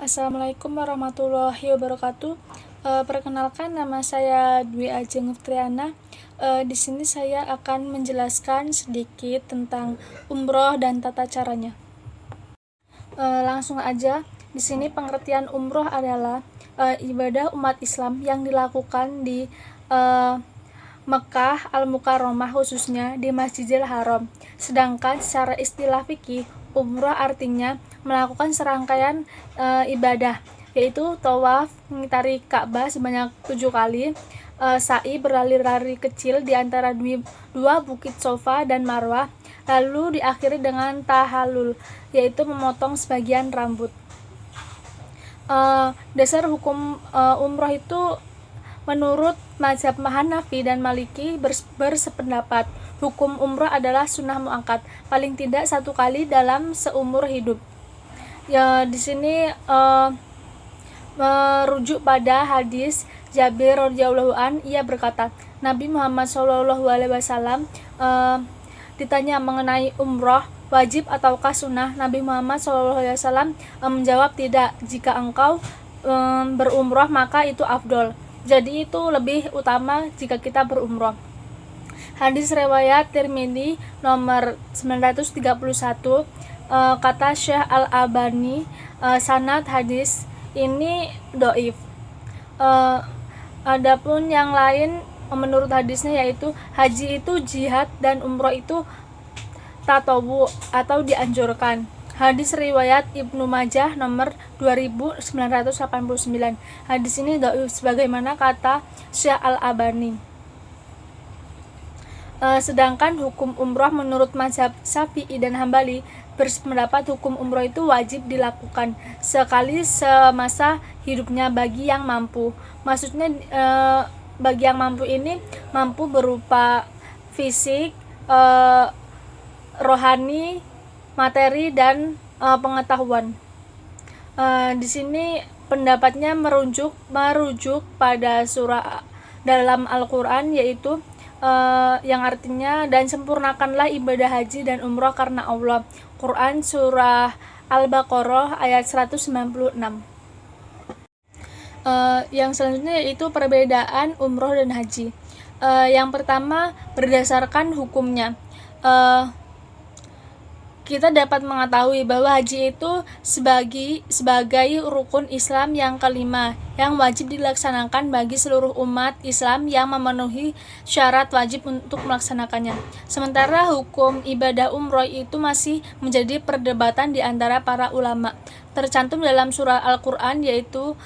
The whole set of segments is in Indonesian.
Assalamualaikum warahmatullahi wabarakatuh. Perkenalkan, nama saya Dwi Ajeng Fitriana. Di sini saya akan menjelaskan sedikit tentang umroh dan tata caranya. Langsung aja, di sini pengertian umroh adalah ibadah umat Islam yang dilakukan di Mekah Al-Mukarramah, khususnya di Masjidil Haram. Sedangkan secara istilah fikih, umroh artinya melakukan serangkaian ibadah, yaitu tawaf mengitari Ka'bah sebanyak 7 kali, sa'i berlari-lari kecil di antara dua bukit Safa dan Marwah, lalu diakhiri dengan tahallul, yaitu memotong sebagian rambut. Dasar hukum umroh itu menurut mazhab Hanafi dan Maliki bersependapat hukum umroh adalah sunnah muakkad, paling tidak 1 kali dalam seumur hidup. Ya, di sini merujuk pada hadis Jabir radhiyallahu an, ia berkata, Nabi Muhammad SAW ditanya mengenai umroh wajib ataukah sunnah. Nabi Muhammad SAW menjawab, tidak, jika engkau berumroh maka itu afdol. Jadi itu lebih utama jika kita berumroh. Hadis riwayat Tirmidzi nomor 931, kata Syekh Al-Albani, sanad hadis ini dhaif. Adapun yang lain menurut hadisnya yaitu haji itu jihad dan umroh itu tatawu atau dianjurkan. Hadis riwayat Ibnu Majah nomor 2989. Hadis ini dhaif sebagaimana kata Syekh Al-Albani. Sedangkan hukum umroh menurut mazhab Syafi'i dan Hambali berpendapat hukum umroh itu wajib dilakukan sekali semasa hidupnya bagi yang mampu. Maksudnya bagi yang mampu ini mampu berupa fisik, rohani, materi, dan pengetahuan. Di sini pendapatnya merujuk pada surah dalam Al-Quran, yaitu yang artinya, dan sempurnakanlah ibadah haji dan umroh karena Allah. Quran surah Al-Baqarah ayat 196. Yang selanjutnya yaitu perbedaan umroh dan haji. Yang pertama, berdasarkan hukumnya. Kita dapat mengetahui bahwa haji itu sebagai rukun Islam yang kelima yang wajib dilaksanakan bagi seluruh umat Islam yang memenuhi syarat wajib untuk melaksanakannya. Sementara hukum ibadah umroh itu masih menjadi perdebatan di antara para ulama. Tercantum dalam surah Al-Quran, yaitu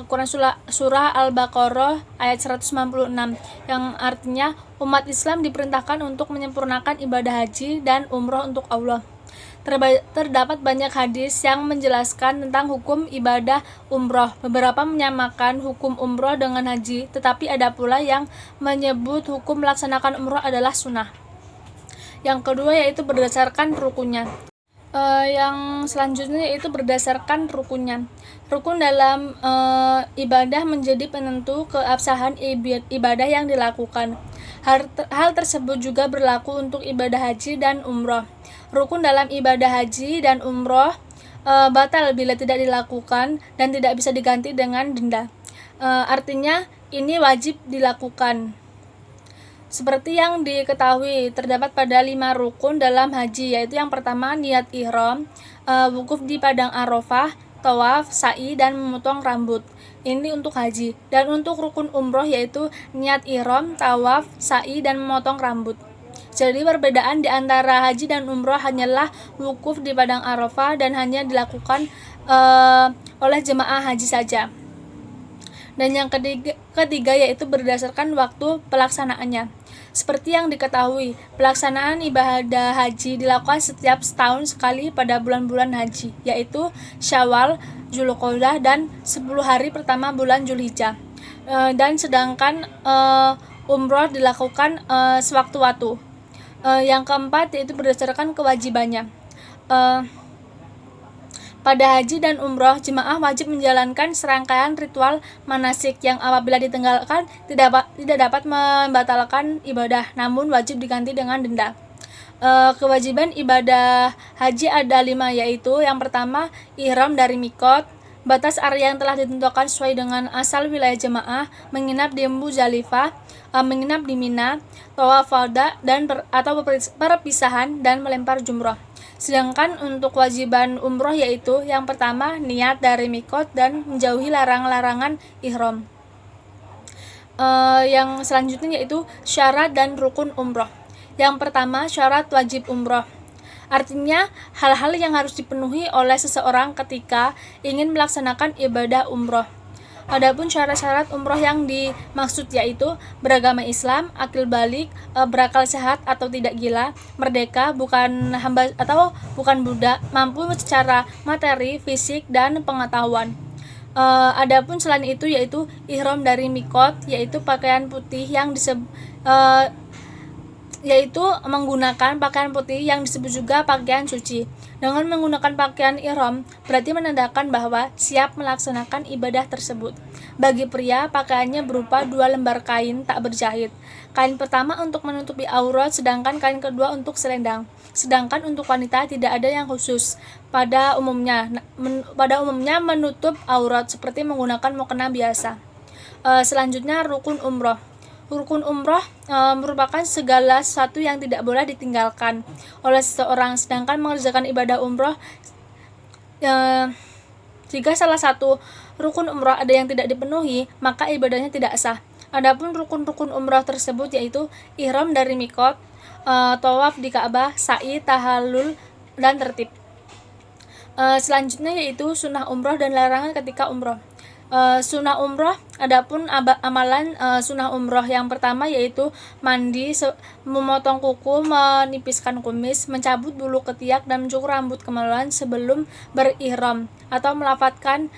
Quran surah Al-Baqarah ayat 196, yang artinya umat Islam diperintahkan untuk menyempurnakan ibadah haji dan umroh untuk Allah. Terdapat banyak hadis yang menjelaskan tentang hukum ibadah umroh. Beberapa menyamakan hukum umroh dengan haji, tetapi ada pula yang menyebut hukum melaksanakan umroh adalah sunnah. Yang kedua yaitu berdasarkan rukunnya. Yang selanjutnya yaitu berdasarkan rukunnya. Rukun dalam ibadah menjadi penentu keabsahan ibadah yang dilakukan. Hal tersebut juga berlaku untuk ibadah haji dan umroh. Rukun dalam ibadah haji dan umroh batal bila tidak dilakukan dan tidak bisa diganti dengan denda. Artinya ini wajib dilakukan. Seperti yang diketahui, terdapat pada 5 rukun dalam haji, yaitu yang pertama niat ihram, wukuf di padang Arafah, tawaf, sa'i, dan memotong rambut. Ini untuk haji. Dan untuk rukun umroh yaitu niat ihram, tawaf, sa'i, dan memotong rambut. Jadi perbedaan di antara haji dan umroh hanyalah wukuf di padang Arafah dan hanya dilakukan oleh jemaah haji saja. Dan yang ketiga yaitu berdasarkan waktu pelaksanaannya. Seperti yang diketahui, pelaksanaan ibadah haji dilakukan setiap setahun sekali pada bulan-bulan haji, yaitu Syawal, Dzulqa'dah, dan 10 hari pertama bulan Dzulhijjah. Dan sedangkan umroh dilakukan sewaktu-waktu. Yang keempat yaitu berdasarkan kewajibannya. Pada haji dan umroh, jemaah wajib menjalankan serangkaian ritual manasik yang apabila ditinggalkan tidak dapat membatalkan ibadah, namun wajib diganti dengan denda. Kewajiban ibadah haji ada 5, yaitu yang pertama ihram dari mikot, batas area yang telah ditentukan sesuai dengan asal wilayah jemaah, menginap di Muzdalifah, menginap di Mina, tawaf wada atau perpisahan, dan melempar jumroh. Sedangkan untuk kewajiban umroh yaitu yang pertama niat dari mikot dan menjauhi larangan-larangan ihram. Yang selanjutnya yaitu syarat dan rukun umroh. Yang pertama, syarat wajib umroh. Artinya, hal-hal yang harus dipenuhi oleh seseorang ketika ingin melaksanakan ibadah umroh. Adapun syarat-syarat umroh yang dimaksud yaitu beragama Islam, akil balik, berakal sehat atau tidak gila, merdeka, bukan hamba atau bukan budak, mampu secara materi, fisik, dan pengetahuan. Adapun selain itu yaitu ihram dari mikot, yaitu pakaian putih yang yaitu menggunakan pakaian putih yang disebut juga pakaian suci. Dengan menggunakan pakaian ihram berarti menandakan bahwa siap melaksanakan ibadah tersebut. Bagi pria, pakaiannya berupa 2 lembar kain tak berjahit. Kain pertama untuk menutupi aurat, sedangkan kain kedua untuk selendang. Sedangkan untuk wanita tidak ada yang khusus. Pada umumnya menutup aurat seperti menggunakan mukena biasa. Selanjutnya rukun umroh. Rukun umroh merupakan segala sesuatu yang tidak boleh ditinggalkan oleh seseorang. Sedangkan mengerjakan ibadah umroh, jika salah satu rukun umroh ada yang tidak dipenuhi, maka ibadahnya tidak sah. Adapun rukun-rukun umroh tersebut yaitu ihram dari mikot, tawaf di Ka'bah, sa'i, tahallul, dan tertib. Selanjutnya yaitu sunnah umroh dan larangan ketika umroh. Sunnah umroh, adapun amalan sunnah umroh yang pertama yaitu mandi, memotong kuku, menipiskan kumis, mencabut bulu ketiak, dan mencukur rambut kemaluan sebelum berihram atau melafadzkan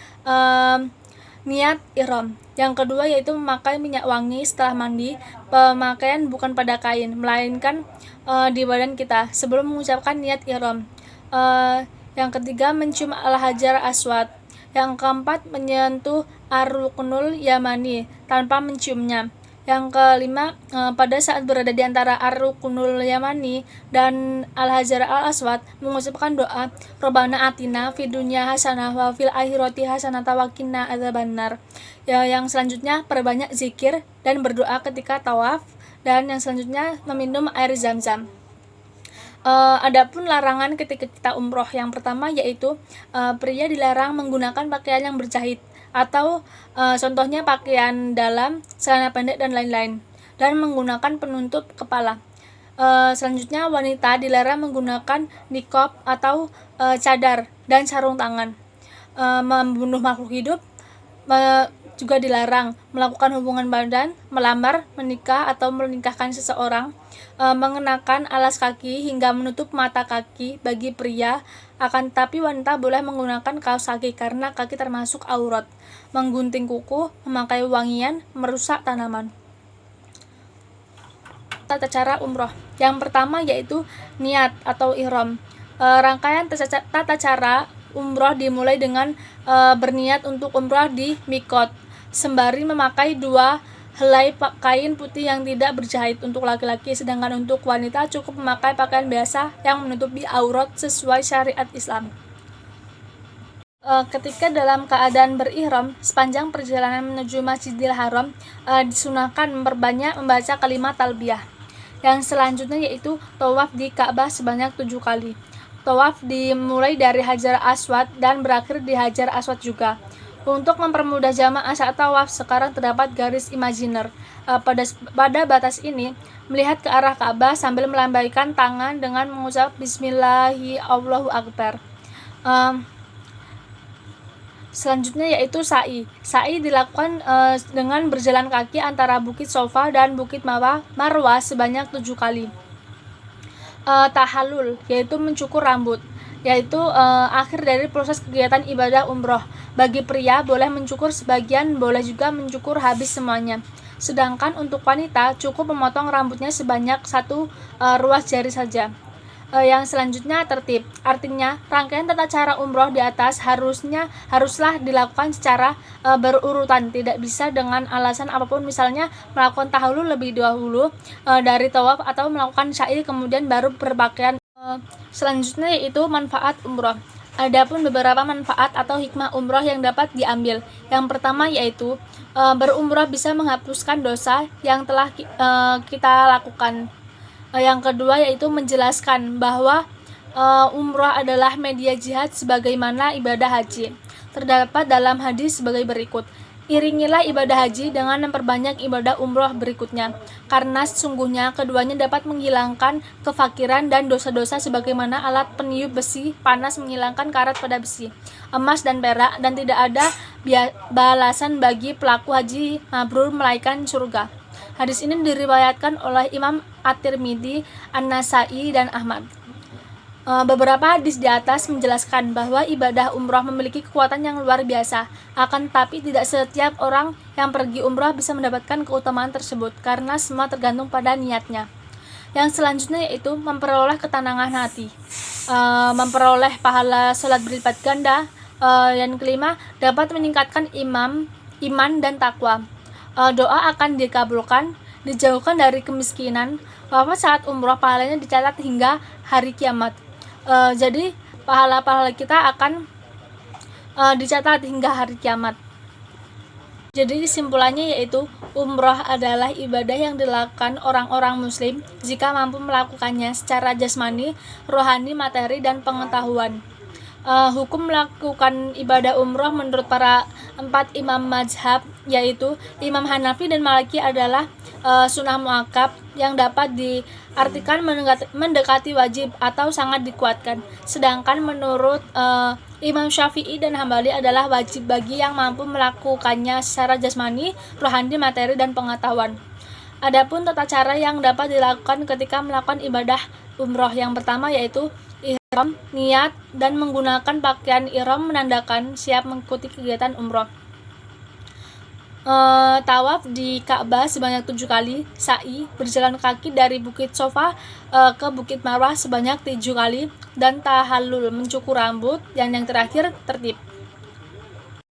niat ihram. Yang kedua yaitu memakai minyak wangi setelah mandi. Pemakaian bukan pada kain, melainkan di badan kita sebelum mengucapkan niat ihram. Yang ketiga mencium al-hajar aswad. Yang keempat menyentuh ar-ruknul yamani tanpa menciumnya. Yang kelima, pada saat berada di antara ar-ruknul yamani dan al-hajar al-aswad mengucapkan doa Rabbana atina fid dunya hasanah wa fil akhirati hasanah wa qina adzabannar. Yang selanjutnya perbanyak zikir dan berdoa ketika tawaf, dan yang selanjutnya meminum air zam-zam. Adapun larangan ketika kita umroh yang pertama yaitu pria dilarang menggunakan pakaian yang berjahit atau contohnya pakaian dalam, celana pendek, dan lain-lain, dan menggunakan penutup kepala. Selanjutnya wanita dilarang menggunakan niqab atau cadar dan sarung tangan. Membunuh makhluk hidup juga dilarang, melakukan hubungan badan, melamar, menikah atau menikahkan seseorang, mengenakan alas kaki hingga menutup mata kaki bagi pria, akan tetapi wanita boleh menggunakan kaos kaki karena kaki termasuk aurat, menggunting kuku, memakai wangian, merusak tanaman. Tata cara umroh. Yang pertama yaitu niat atau ihram. Rangkaian tata cara umroh dimulai dengan berniat untuk umroh di mikot, sembari memakai 2 helai kain putih yang tidak berjahit untuk laki-laki, sedangkan untuk wanita cukup memakai pakaian biasa yang menutupi aurat sesuai syariat Islam. Ketika dalam keadaan berihram, sepanjang perjalanan menuju Masjidil Haram, disunahkan memperbanyak membaca kalimat talbiyah. Yang selanjutnya yaitu tawaf di Ka'bah sebanyak 7 kali. Tawaf dimulai dari Hajar Aswad dan berakhir di Hajar Aswad juga. Untuk mempermudah jamaah saat tawaf, sekarang terdapat garis imajiner pada batas ini, melihat ke arah Ka'bah sambil melambaikan tangan dengan mengucap Bismillahi Allahu Akbar. Selanjutnya yaitu sa'i. Sa'i dilakukan dengan berjalan kaki antara Bukit Sofa dan Bukit Marwah sebanyak 7 kali. Tahallul yaitu mencukur rambut, yaitu akhir dari proses kegiatan ibadah umroh. Bagi pria boleh mencukur sebagian, boleh juga mencukur habis semuanya. Sedangkan untuk wanita cukup memotong rambutnya sebanyak 1 ruas jari saja. Yang selanjutnya tertib. Artinya, rangkaian tata cara umroh di atas haruslah dilakukan secara berurutan, tidak bisa dengan alasan apapun, misalnya melakukan tahallul lebih dahulu dari tawaf atau melakukan sa'i kemudian baru berpakaian. Selanjutnya yaitu manfaat umroh. Adapun beberapa manfaat atau hikmah umroh yang dapat diambil. Yang pertama yaitu berumroh bisa menghapuskan dosa yang telah kita lakukan. Yang kedua yaitu menjelaskan bahwa umroh adalah media jihad sebagaimana ibadah haji. Terdapat dalam hadis sebagai berikut: iringilah ibadah haji dengan memperbanyak ibadah umroh berikutnya, karena sesungguhnya keduanya dapat menghilangkan kefakiran dan dosa-dosa sebagaimana alat peniup besi panas menghilangkan karat pada besi, emas dan perak, dan tidak ada balasan bagi pelaku haji mabrur melainkan surga. Hadis ini diriwayatkan oleh Imam At-Tirmidzi, An-Nasai, dan Ahmad. Beberapa hadis di atas menjelaskan bahwa ibadah umroh memiliki kekuatan yang luar biasa. Akan tetapi tidak setiap orang yang pergi umroh bisa mendapatkan keutamaan tersebut, karena semua tergantung pada niatnya. Yang selanjutnya yaitu memperoleh ketenangan hati, memperoleh pahala sholat berlipat ganda. Dan kelima, dapat meningkatkan iman dan takwa. Doa akan dikabulkan, dijauhkan dari kemiskinan. Wafat saat umroh pahalanya dicatat hingga hari kiamat. Jadi pahala-pahala kita akan dicatat hingga hari kiamat. Jadi kesimpulannya yaitu umroh adalah ibadah yang dilakukan orang-orang muslim jika mampu melakukannya secara jasmani, rohani, materi, dan pengetahuan. Hukum melakukan ibadah umroh menurut para 4 imam mazhab, yaitu Imam Hanafi dan Maliki, adalah sunnah muakkad yang dapat diartikan mendekati wajib atau sangat dikuatkan. Sedangkan menurut Imam Syafi'i dan Hambali adalah wajib bagi yang mampu melakukannya secara jasmani, rohani, materi, dan pengetahuan. Adapun tata cara yang dapat dilakukan ketika melakukan ibadah umroh, yang pertama yaitu ihram, niat, dan menggunakan pakaian ihram menandakan siap mengikuti kegiatan umroh. Tawaf di Ka'bah sebanyak 7 kali, sa'i, berjalan kaki dari Bukit Sofa ke Bukit Marwah sebanyak 7 kali, dan tahallul, mencukur rambut, dan yang terakhir tertib.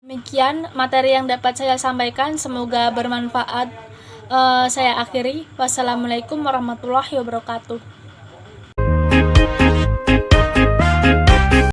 Demikian materi yang dapat saya sampaikan, semoga bermanfaat. Saya akhiri. Wassalamualaikum warahmatullahi wabarakatuh.